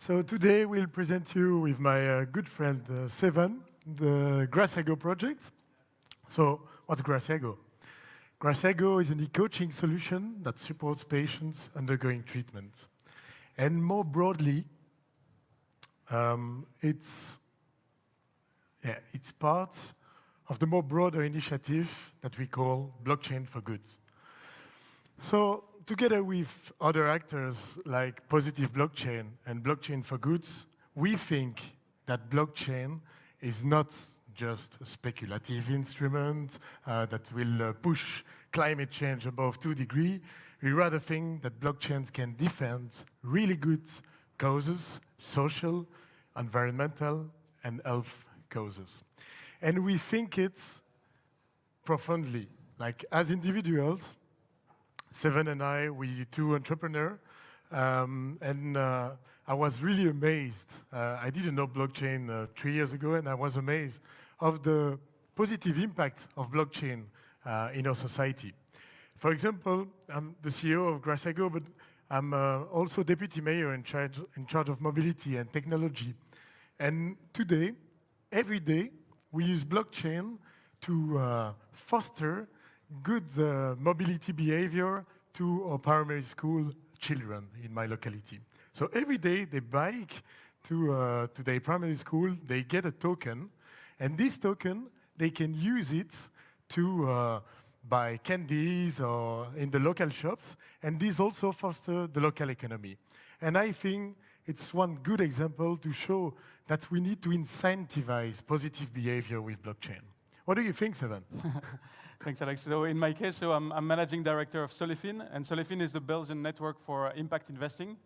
So today we'll present you with my good friend Sevan, the Gratiago project. So what's Gratiago? Gratiago is an e-coaching solution that supports patients undergoing treatment. And more broadly, it's part of the more broader initiative that we call Blockchain for Good. So together with other actors like Positive Blockchain and Blockchain for Goods, we think that blockchain is not just a speculative instrument that will push climate change above 2 degrees. We rather think that blockchains can defend really good causes, social, environmental, and health causes. And we think it's profoundly, like as individuals, Sevan and I, we two entrepreneurs, and I was really amazed. I didn't know blockchain 3 years ago, and I was amazed of the positive impact of blockchain in our society. For example, I'm the CEO of Gratiago, but I'm also deputy mayor in charge of mobility and technology. And today, every day, we use blockchain to foster good mobility behavior to our primary school children in my locality. So every day they bike to their primary school, they get a token, and this token, they can use it to buy candies or in the local shops, and this also fosters the local economy. And I think it's one good example to show that we need to incentivize positive behavior with blockchain. What do you think, Sevan? Thanks, Alex. So in my case, I'm managing director of Solifin, and Solifin is the Belgian network for impact investing.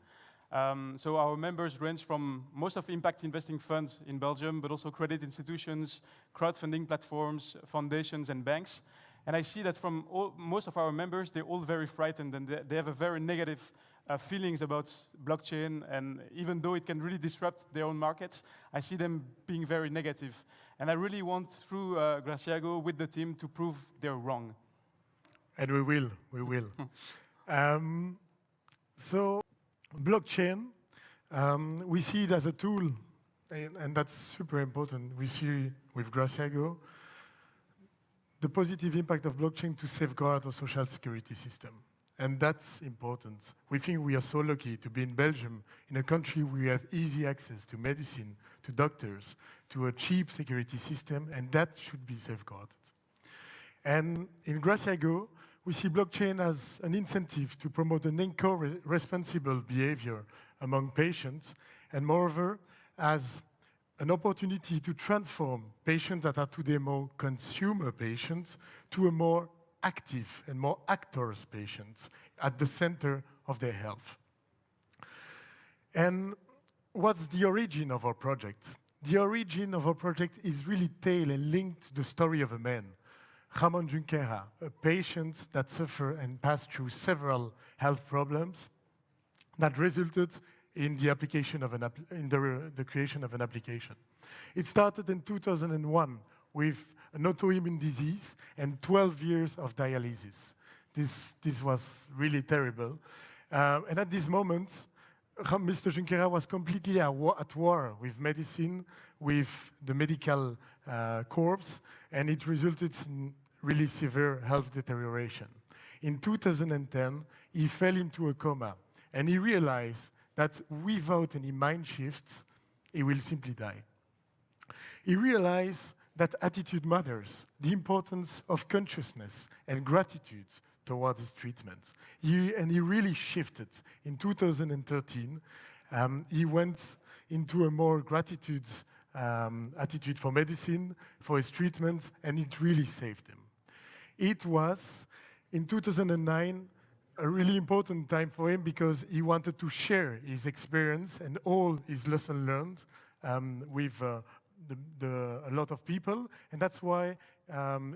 So our members range from most of impact investing funds in Belgium, but also credit institutions, crowdfunding platforms, foundations, and banks. And I see that from most of our members, they're all very frightened, and they have a very negative feelings about blockchain, and even though it can really disrupt their own markets, I see them being very negative. And I really want, through Gratiago, with the team, to prove they're wrong. And we will. So blockchain, we see it as a tool, and that's super important. We see with Gratiago the positive impact of blockchain to safeguard our social security system. And that's important. We think we are so lucky to be in Belgium, in a country where we have easy access to medicine, to doctors, to a cheap security system, and that should be safeguarded. And in Gratiago, we see blockchain as an incentive to promote an responsible behavior among patients, and moreover, as an opportunity to transform patients that are today more consumer patients to a more active and more actors patients at the center of their health. And what's the origin of our project? The origin of our project is really tailored and linked to the story of a man, Ramon Junqueira, a patient that suffered and passed through several health problems that resulted in the application of the creation of an application. It started in 2001 with an autoimmune disease and 12 years of dialysis. This was really terrible. And at this moment, Mr. Junqueira was completely at war with medicine, with the medical corps, and it resulted in really severe health deterioration. In 2010, he fell into a coma, and he realized that without any mind shifts, he will simply die. He realized that attitude matters, the importance of consciousness and gratitude towards his treatment. He really shifted. In 2013, he went into a more gratitude attitude for medicine, for his treatment, and it really saved him. It was, in 2009, a really important time for him because he wanted to share his experience and all his lessons learned with a lot of people, and that's why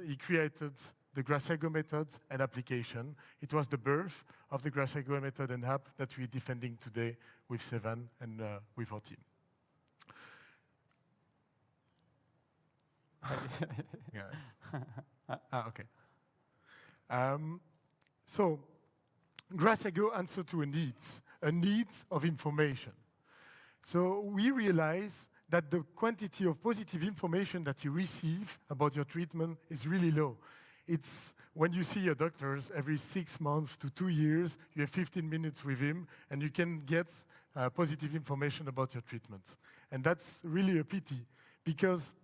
he created the Gratiago method and application. It was the birth of the Gratiago method and app that we're defending today with Sevan and with our team. Okay. So Gratiago answered to a need of information. So we realize that the quantity of positive information that you receive about your treatment is really low. It's when you see your doctors every 6 months to 2 years, you have 15 minutes with him, and you can get positive information about your treatment. And that's really a pity, because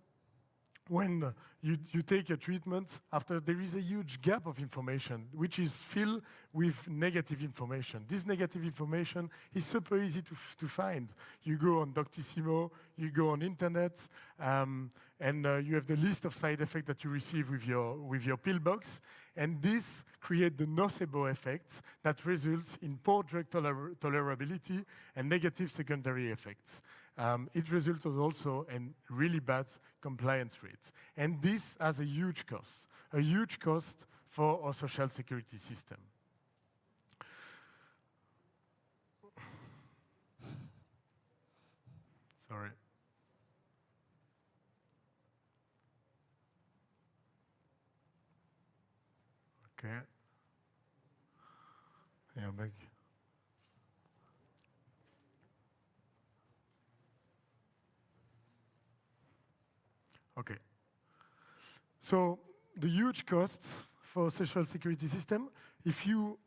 when you take a treatment, after there is a huge gap of information, which is filled with negative information. This negative information is super easy to find. You go on Doctissimo, you go on internet, and you have the list of side effects that you receive with your pill box, and this creates the nocebo effects that results in poor drug tolerability and negative secondary effects. It results also in really bad compliance rates. And this has a huge cost for our social security system. Sorry. Okay. Yeah, back. Okay. So the huge costs for social security system, if you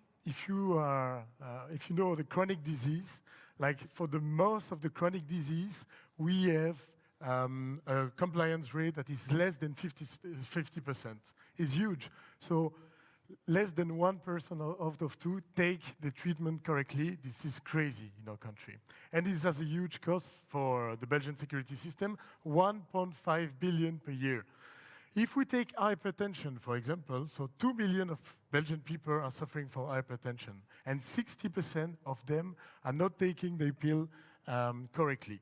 know the chronic disease, like for the most of the chronic disease, we have a compliance rate that is less than 50%. It's huge. So less than 1% out of 2 take the treatment correctly. This is crazy in our country. And this has a huge cost for the Belgian security system, 1.5 billion per year. If we take hypertension, for example, so 2 million of Belgian people are suffering from hypertension, and 60% of them are not taking their pill correctly.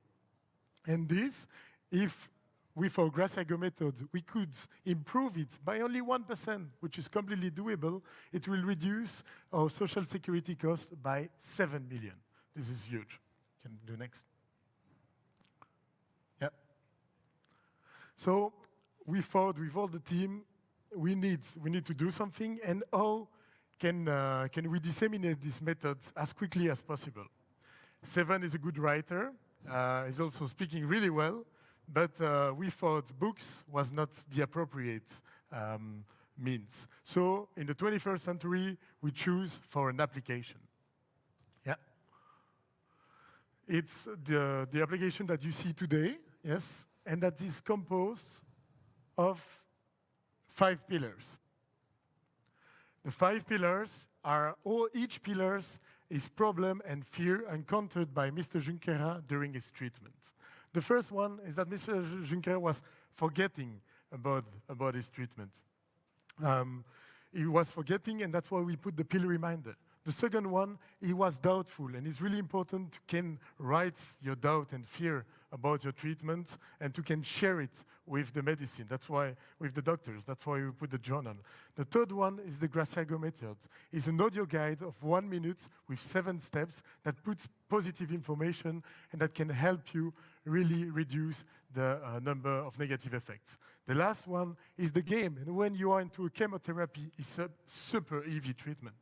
And this, if with our Gratiago method, we could improve it by only 1%, which is completely doable, it will reduce our social security cost by 7 million. This is huge. Can you do next? Yeah. So we thought with all the team, we need to do something, and how can we disseminate these methods as quickly as possible? Sevan is a good writer. He's also speaking really well. But we thought books was not the appropriate means. So in the 21st century, we choose for an application. Yeah. It's the application that you see today, yes, and that is composed of 5 pillars. The 5 pillars are each pillars is problem and fear encountered by Mr. Junqueira during his treatment. The first one is that Mr. Juncker was forgetting about his treatment. He was forgetting, and that's why we put the pill reminder. The second one, he was doubtful, and it's really important to can write your doubt and fear about your treatment and to can share it with the medicine. That's why, with the doctors, that's why we put the journal. The third one is the Gratiago method. It's an audio guide of 1 minute with 7 steps that puts positive information and that can help you really reduce the number of negative effects. The last one is the game, and when you are into a chemotherapy, it's a super heavy treatment.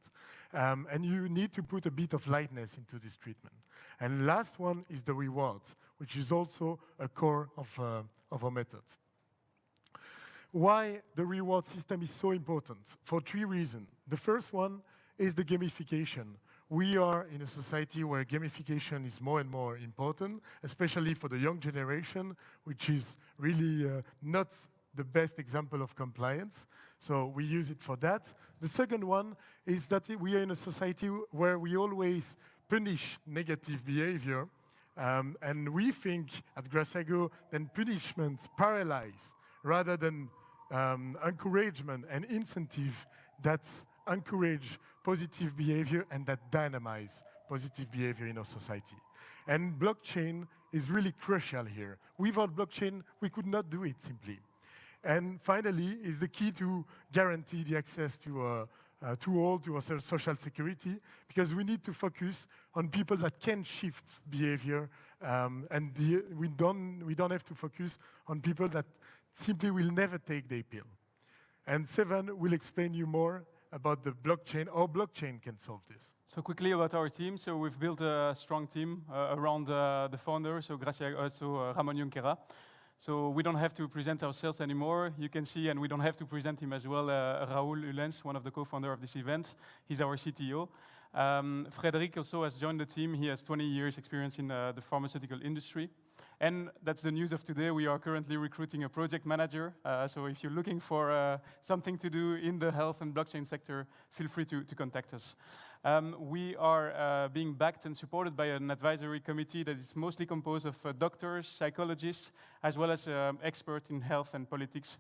And you need to put a bit of lightness into this treatment. And last one is the rewards, which is also a core of our method. Why the reward system is so important? For 3 reasons. The first one is the gamification. We are in a society where gamification is more and more important, especially for the young generation, which is really not the best example of compliance. So we use it for that. The second one is that we are in a society where we always punish negative behavior. And we think at Gratiago that punishment paralyze rather than encouragement and incentive that encourage positive behavior and that dynamize positive behavior in our society. And blockchain is really crucial here. Without blockchain, we could not do it simply. And finally, is the key to guarantee the access to all to our social security, because we need to focus on people that can shift behavior, and we don't have to focus on people that simply will never take their pill. And Sevan will explain you more about the blockchain, how blockchain can solve this. So quickly about our team. So we've built a strong team around the founder, so Gratiago, Ramon Junquera. So we don't have to present ourselves anymore. You can see, and we don't have to present him as well, Raoul Ullens, one of the co-founders of this event. He's our CTO. Frederic also has joined the team. He has 20 years experience in the pharmaceutical industry. And that's the news of today. We are currently recruiting a project manager. So if you're looking for something to do in the health and blockchain sector, feel free to contact us. We are being backed and supported by an advisory committee that is mostly composed of doctors, psychologists, as well as experts in health and politics.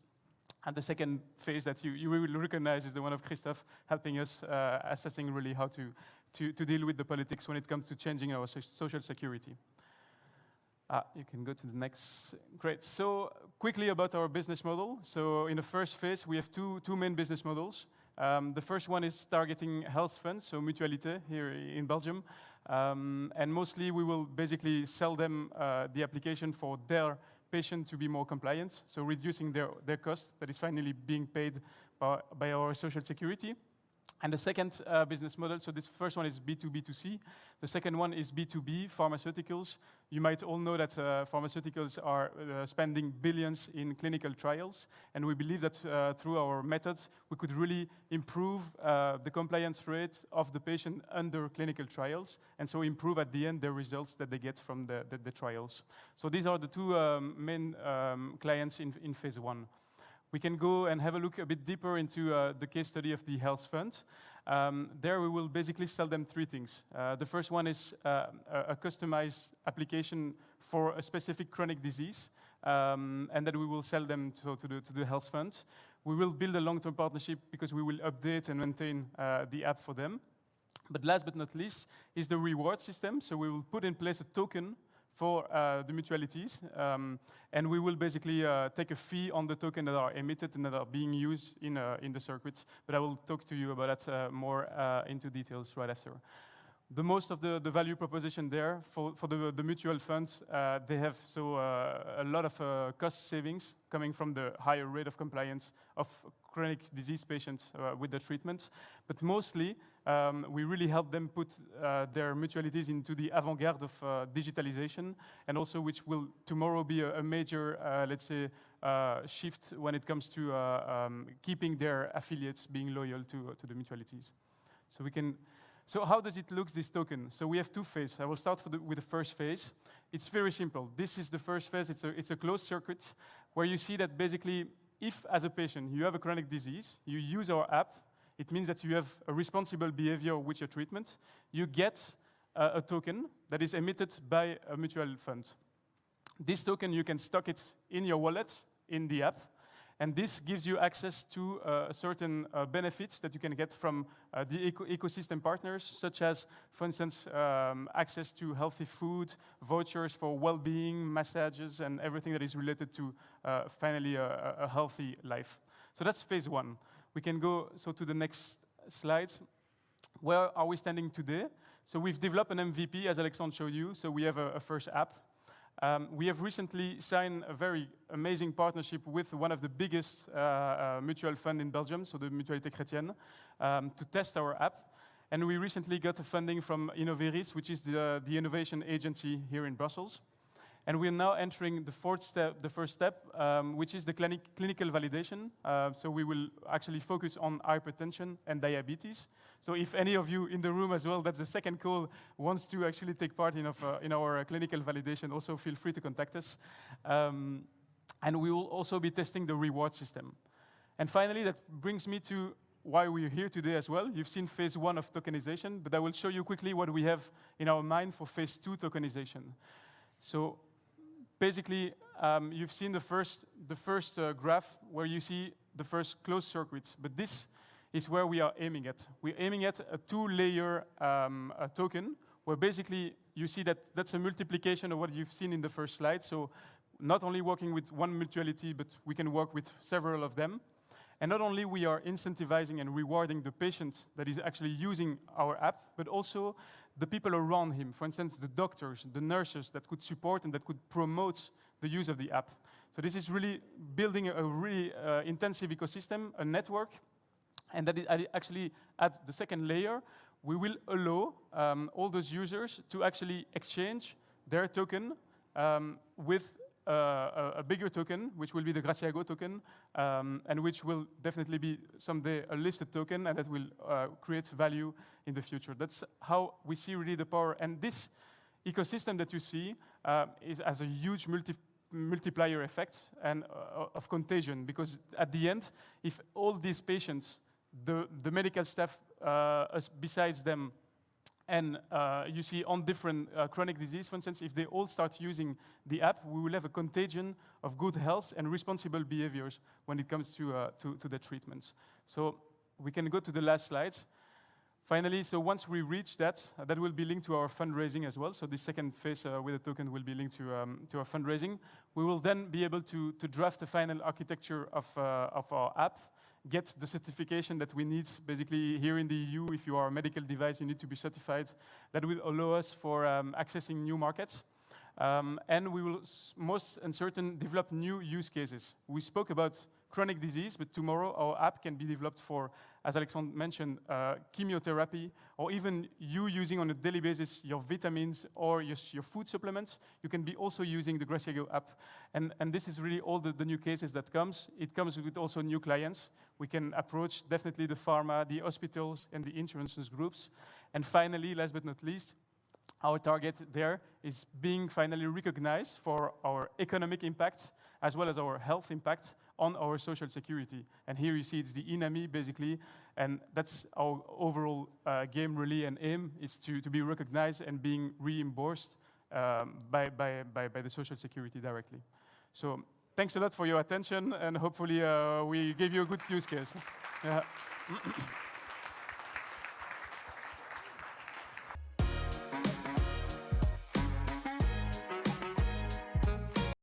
And the second phase that you will recognize is the one of Christophe, helping us assessing really how to deal with the politics when it comes to changing our social security. You can go to the next. Great. So quickly about our business model. So in the first phase, we have two main business models. The first one is targeting health funds, so Mutualité here in Belgium. And mostly we will basically sell them the application for their patient to be more compliant, so reducing their cost that is finally being paid by our social security. And the second business model, so this first one is B2B2C. The second one is B2B, pharmaceuticals. You might all know that pharmaceuticals are spending billions in clinical trials. And we believe that through our methods, we could really improve the compliance rate of the patient under clinical trials. And so improve at the end the results that they get from the trials. So these are the two main clients in phase one. We can go and have a look a bit deeper into the case study of the health fund. There we will basically sell them three things. The first one is a customized application for a specific chronic disease, and then we will sell them to the health fund. We will build a long-term partnership because we will update and maintain the app for them. But last but not least is the reward system. So we will put in place a token for the mutualities, and we will basically take a fee on the token that are emitted and that are being used in the circuits. But I will talk to you about that more into details right after. The most of the value proposition there for the mutual funds, they have a lot of cost savings coming from the higher rate of compliance of chronic disease patients with the treatments. But mostly, we really help them put their mutualities into the avant-garde of digitalization, and also which will tomorrow be a major, let's say, shift when it comes to keeping their affiliates being loyal to the mutualities. So how does it look, this token? So we have two phases. I will start with the first phase. It's very simple. This is the first phase. It's a closed circuit where you see that basically, if as a patient you have a chronic disease, you use our app, it means that you have a responsible behavior with your treatment. You get a token that is emitted by a mutual fund. This token, you can stock it in your wallet, in the app, and this gives you access to certain benefits that you can get from the ecosystem partners, such as, for instance, access to healthy food, vouchers for well-being, massages, and everything that is related to finally a healthy life. So that's phase one. We can go to the next slide. Where are we standing today? So we've developed an MVP, as Alexandre showed you. So we have a first app. We have recently signed a very amazing partnership with one of the biggest mutual funds in Belgium, so the Mutualité Chrétienne, to test our app. And we recently got funding from Innoveris, which is the innovation agency here in Brussels. And we're now entering the first step, which is the clinical validation. So we will actually focus on hypertension and diabetes. So if any of you in the room as well, that's the second call, wants to actually take part in our clinical validation, also feel free to contact us. And we will also be testing the reward system. And finally, that brings me to why we're here today as well. You've seen phase one of tokenization, but I will show you quickly what we have in our mind for phase two tokenization. So basically, you've seen the first graph where you see the first closed circuits, but this is where we are aiming at. We're aiming at a two-layer token, where basically you see that that's a multiplication of what you've seen in the first slide. So not only working with one mutuality, but we can work with several of them. And not only we are incentivizing and rewarding the patient that is actually using our app, but also the people around him. For instance, the doctors, the nurses that could support and that could promote the use of the app. So this is really building a really intensive ecosystem, a network, And that is actually, at the second layer, we will allow all those users to actually exchange their token with a bigger token, which will be the Gratiago token, and which will definitely be someday a listed token, and that will create value in the future. That's how we see really the power. And this ecosystem that you see has a huge multiplier effect and of contagion, because at the end, if all these patients, the medical staff besides them, and you see on different chronic disease, for instance, if they all start using the app, we will have a contagion of good health and responsible behaviors when it comes to the treatments. So we can go to the last slide. Finally, so once we reach that, that will be linked to our fundraising as well. So the second phase with the token will be linked to our fundraising. We will then be able to draft the final architecture of our app, get the certification that we need. Basically, here in the EU, if you are a medical device, you need to be certified. That will allow us for accessing new markets. And we will most uncertain develop new use cases. We spoke about chronic disease, but tomorrow our app can be developed for, as Alexandre mentioned, chemotherapy, or even you using on a daily basis your vitamins or your food supplements. You can be also using the Gratiago app. And this is really all the new cases that comes. It comes with also new clients. We can approach definitely the pharma, the hospitals, and the insurances groups. And finally, last but not least, our target there is being finally recognized for our economic impact as well as our health impact on our social security. And here you see it's the INAMI basically, and that's our overall game really and aim is to be recognized and being reimbursed by the social security directly. So thanks a lot for your attention, and hopefully we gave you a good use case. Yeah.